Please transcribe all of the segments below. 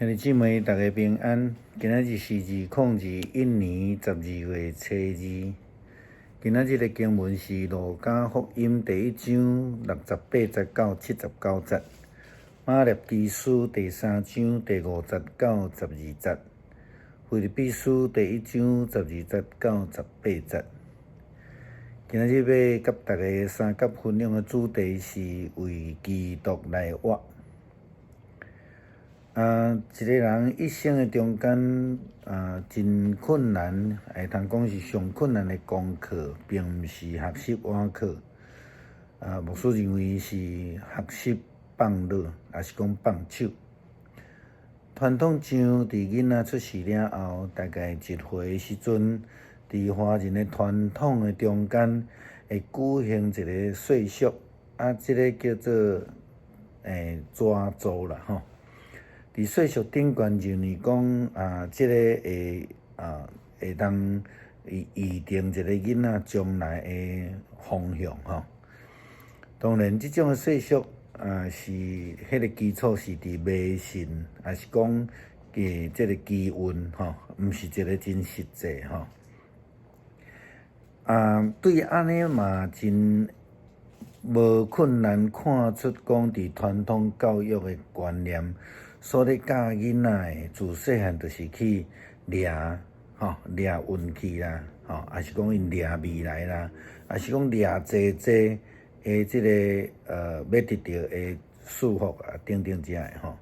兄弟姊妹，大家平安。今仔日是2021年12月初2。今仔日的经文是《路加福音》第1章68节到79节，《马列基书》第3章第5节到12节，《腓立比书》第1章12节到18节。今仔日要甲大家三角分享的主题是为基督来活。一个人一生的中间，真困难，会通讲是上困难的功课，并毋是学习晚课。牧师认为是学习放乐，也是讲放手。传统上，伫囡仔出世了后，大概1岁时阵，伫华人的传统的中间，会举行一个岁俗，这个叫做抓周啦吼。伫岁俗顶悬认为讲这个会当预定一个囡仔将来的方向吼。当然，这种的岁俗是迄个基础是伫迷信，也是讲这个机运吼，毋是一个真实际吼。对安尼嘛真无困难看出讲伫传统教育的观念。所咧教囡仔诶，自细汉就是去掠运气啦，还是讲因掠未来啦，还是讲掠济诶，即个要得到诶祝福啊，等等遮诶吼。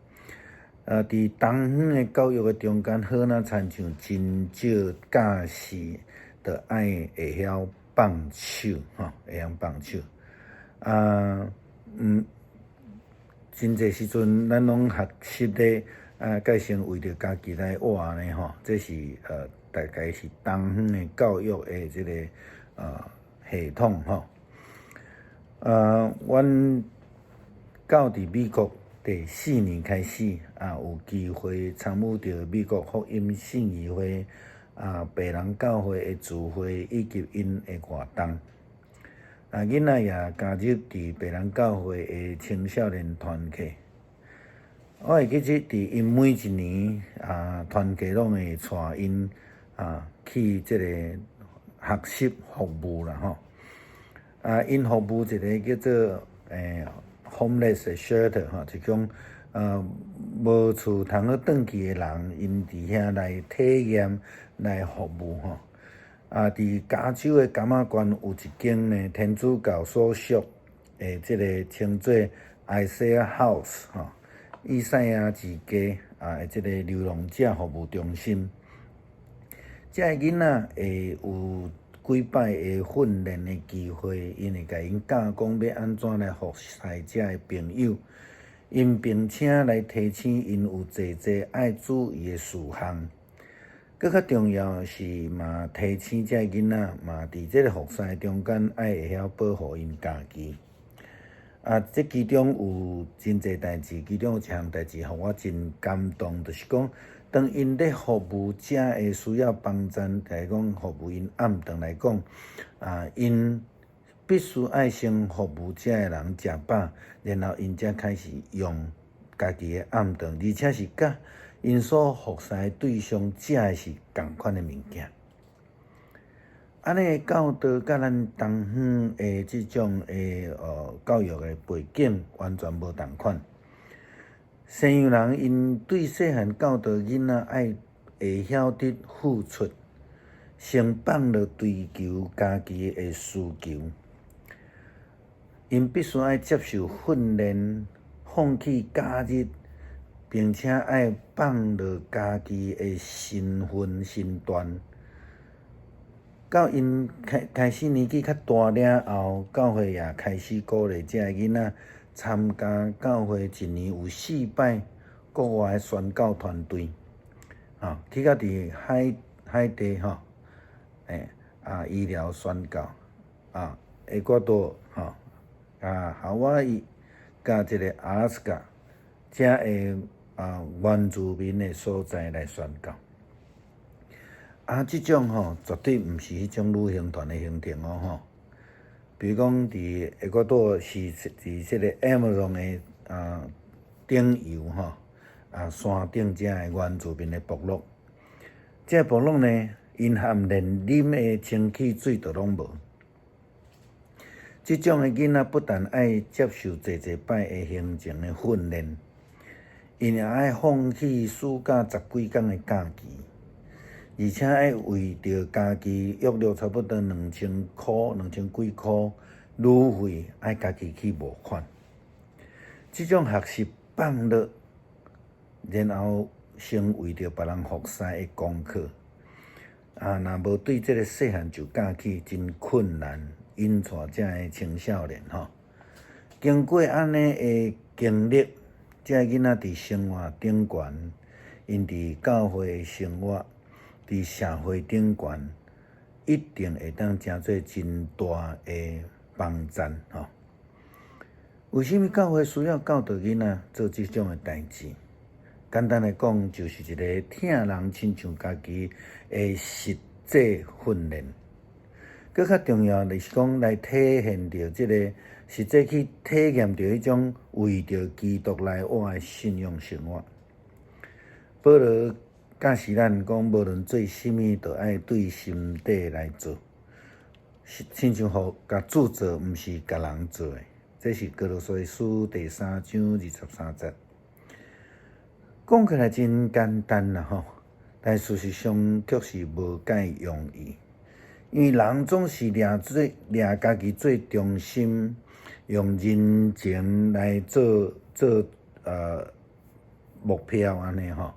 伫东方诶教育诶中间，好若亲像真少教师，着爱会晓放手会晓放手。真侪时阵，咱拢学习咧改成为着家己来活呢吼，这是大概是东方的教育的这个系统吼。阮到伫美国第4年开始有机会参与着美国福音信义会白人教会的聚会以及因的活动。囡仔也加入伫白人教会的青少年团契。我会记得伫因每一年团契拢会带因去即个学习服务啦吼。因服务一个叫做homeless 的 shelter 吼，就讲无厝通好转去的人，因伫遐来体验来服务吼。伫加州的甘仔县有一间呢天主教所属诶，即个称做 Isaiah House 吼，以赛亚之家诶，即个流浪者服务中心。遮个囡仔会有几摆的训练的机会，因会甲因教讲要安怎来服侍遮的朋友，并且来提醒因有济爱注意的事项。更较重要的是嘛，提醒遮囡仔嘛，伫即个服侍中间爱会晓保护因家己。这其中有真侪代志，其中有一项代志，互我真感动，就是讲，当因咧服务遮的需要帮助，来讲服务因暗顿来讲，因必须爱先服务遮的人食饱，然后因才开始用家己的暗顿，而且是甲因所服侍的对象食的是同款的物件。安尼教导甲咱东方的即种的教育的背景完全无同款。西洋人因对细汉教导囡仔爱会晓得付出，先放了追求家己的需求，因必须爱接受训练，放弃假日。并且爱放落家己的身份身段，到因开始年纪较大了后，教会也开始鼓励遮个囡仔参加教会1年有4摆国外的宣教团队，去到伫海地医疗宣教，厄瓜多夏威夷甲即个阿拉斯加遮的原住民的所在来宣教。即种绝对毋是迄种旅行团的行程吼。比如讲，伫厄瓜多是伫即个 Amazon 的顶游山顶遮的原住民的部落。这部落呢，因含连啉的清气水都拢无。即种的囡仔不但爱接受济摆的行政的训练，因也爱放弃暑假10几天的假期，而且爱为着家己约略差不多2000块、2000几块旅费，爱家己去募款。即种学习放落，然后先为着别人服侍的功课，若无对即个细汉就教起，真困难引带遮个青少年吼。经过安尼的经历，遮囡仔伫生活顶悬，因伫教会的生活，伫社会顶悬，一定会当成做真大的帮赞吼。为什么教会需要教导囡仔做即种的代志？简单来讲，就是一个听人亲像家己的实际训练。更较重要的是讲，来体现着即个实际去体验着迄种为着基督来活的信仰生活。保罗教示咱讲，无论做甚物，都爱对心底来做，亲像甲主做，毋是甲人做的。这是哥罗西书第3章23节。讲起来真简单啦吼，但事实上却是无介容易，因为人总是掠家己最中心，用人情来做目标安尼吼。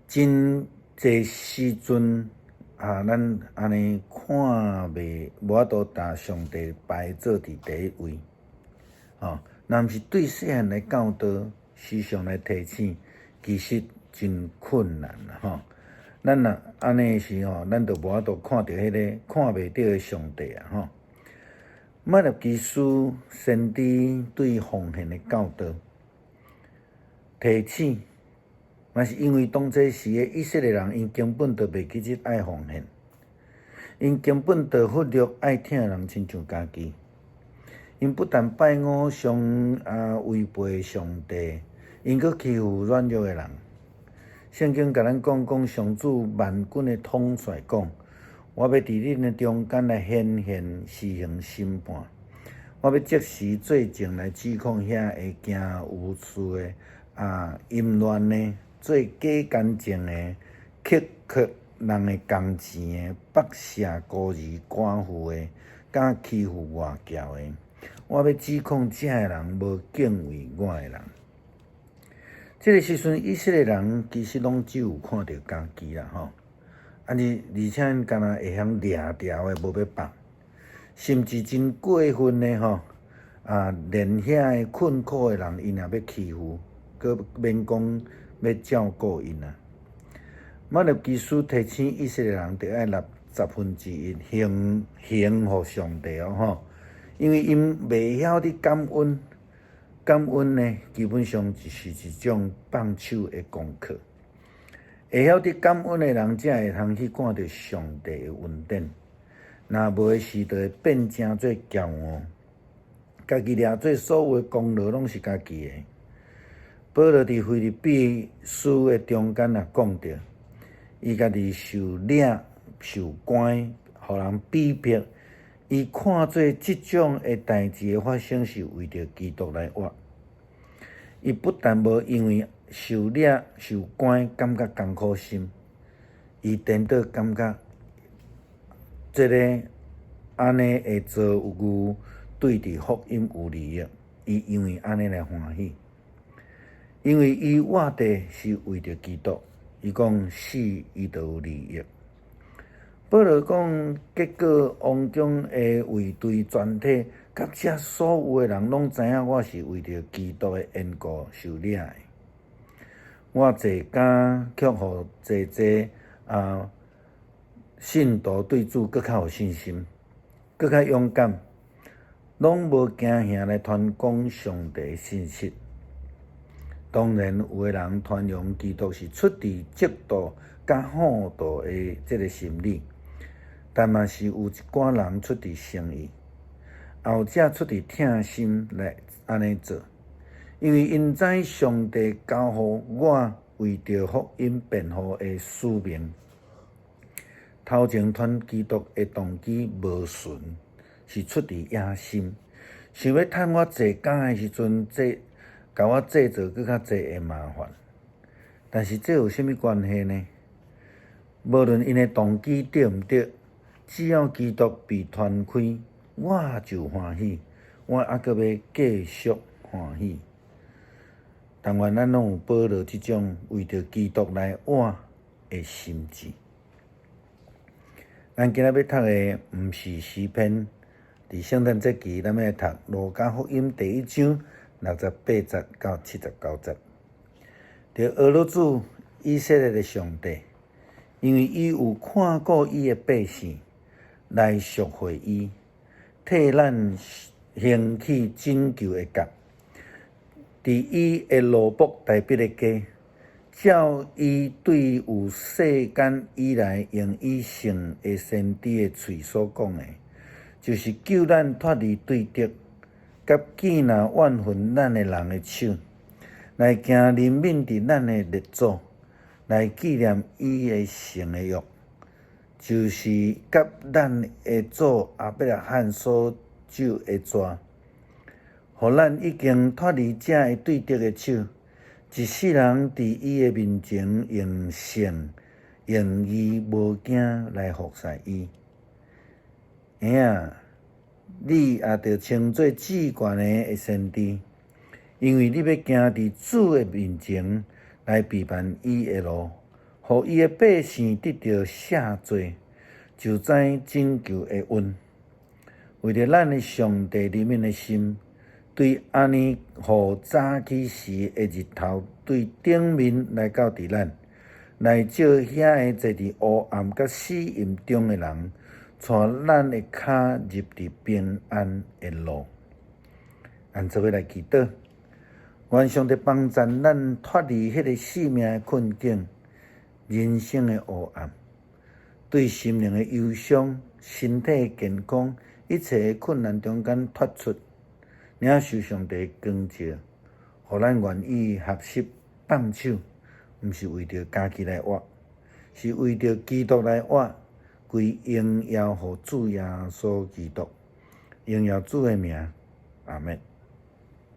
真侪时阵咱安尼看袂无法度把上帝摆做伫第一位，若毋是对细汉来教导，时常来提醒，其实真困难啦吼。咱若安尼时吼，咱就无法度看到迄个看袂到的上帝啊吼。马勒基书先知对奉献的教导提醒，嘛是因为当这时的以色列人，因根本就袂记得爱奉献，因根本就忽略爱听人亲像家己。因不但拜偶像违背上帝，因阁欺负软弱的人。圣经甲咱讲，上主万军的统帅讲，我要伫恁的中间来显现施行审判，我要即时做证来指控遐会行有事的淫乱的，做假干净的，克人的工钱的，剥削孤儿寡妇的，敢欺负外教的。我要指控这个人无敬畏我的人。这个时阵，以色列人其实拢只有看到家己啦吼，而且敢若会晓掠条的无要放，甚至真过分的吼连遐个困苦的人，因也要欺负，佮免讲要照顾因啊。马勒基书提醒以色列人，着爱纳1/10献互上帝吼。因为因袂晓得感恩，感恩呢，基本上就是一种放手的功课。会晓得感恩的人，才会通去看到上帝的恩典。若无的时，就会变成做骄傲，家己掠做所有的功劳拢是家己的。保罗伫腓立比书的中间也讲着，伊家己受掠、受关，互人逼迫。伊看做即种的代志的发生，是为着基督来活。伊不但无因为受掠、受关感觉艰苦心，伊颠倒感觉这个安尼会做有对伫福音有利益，伊因为安尼来欢喜，因为伊活地是为着基督，伊讲死伊就有利益。保罗讲，结果王中的卫队全体，甲遮所有的人拢知影，我是为着基督的缘故受掠的。我坐敢却互济信徒对主更较有信心，更较勇敢，拢无惊吓来传讲上帝的信息。当然，有的人传扬基督是出于嫉妒甲好妒的这个心理。但嘛是有一寡人出伫诚意，后者出伫疼心来安尼做，因为因知上帝交予我为着福音辩护的使命。头前传基督的动机无纯，是出自野心，想要趁我坐监的时阵，甲我制造更较济的麻烦。但是这有啥物关系呢？无论因的动机对毋对，只要基督被传开，我就欢喜，我还阁要继续欢喜。但愿咱拢有保留即种为着基督来活的心志。咱今仔要读的毋是诗篇，伫圣诞节期，咱要读路加福音第1章68节到79节。着俄罗斯以色列的上帝，因为伊有看顾伊的百姓，来赎回伊，替咱兴起拯救的角，伫伊的罗卜大必的家。照伊对有世间以来用以圣的先知的喙所讲的，就是救咱脱离对敌，甲纪拿怨恨咱的人的手，来行怜悯伫咱的列祖，来纪念伊的圣的约，就是甲咱的祖亚伯拉罕所守的蛇，互咱已经脱离这的对敌的手。一世人伫伊的面前用圣、用义、无惊来服侍伊。兄啊，你也着称作至悬的先知，因为你要行伫主的面前来避办伊的路，互伊的百姓得到赦罪，就知拯救的恩。为着咱的上帝怜悯的心。对安尼，互早起时的日头对顶面来到伫咱，来照遐个坐伫黑暗甲死荫中的人，带咱的脚入伫平安的路。咱做伙来祈祷，愿上帝帮助咱脱离迄个生命的困境、人生的黑暗，对心灵的忧伤、身体健康一切的困难中间脱出。领受上帝光照，互咱愿意合适放手，毋是为着家己来活，是为着基督来活，归荣耀互主耶稣基督，荣耀主的名，阿们。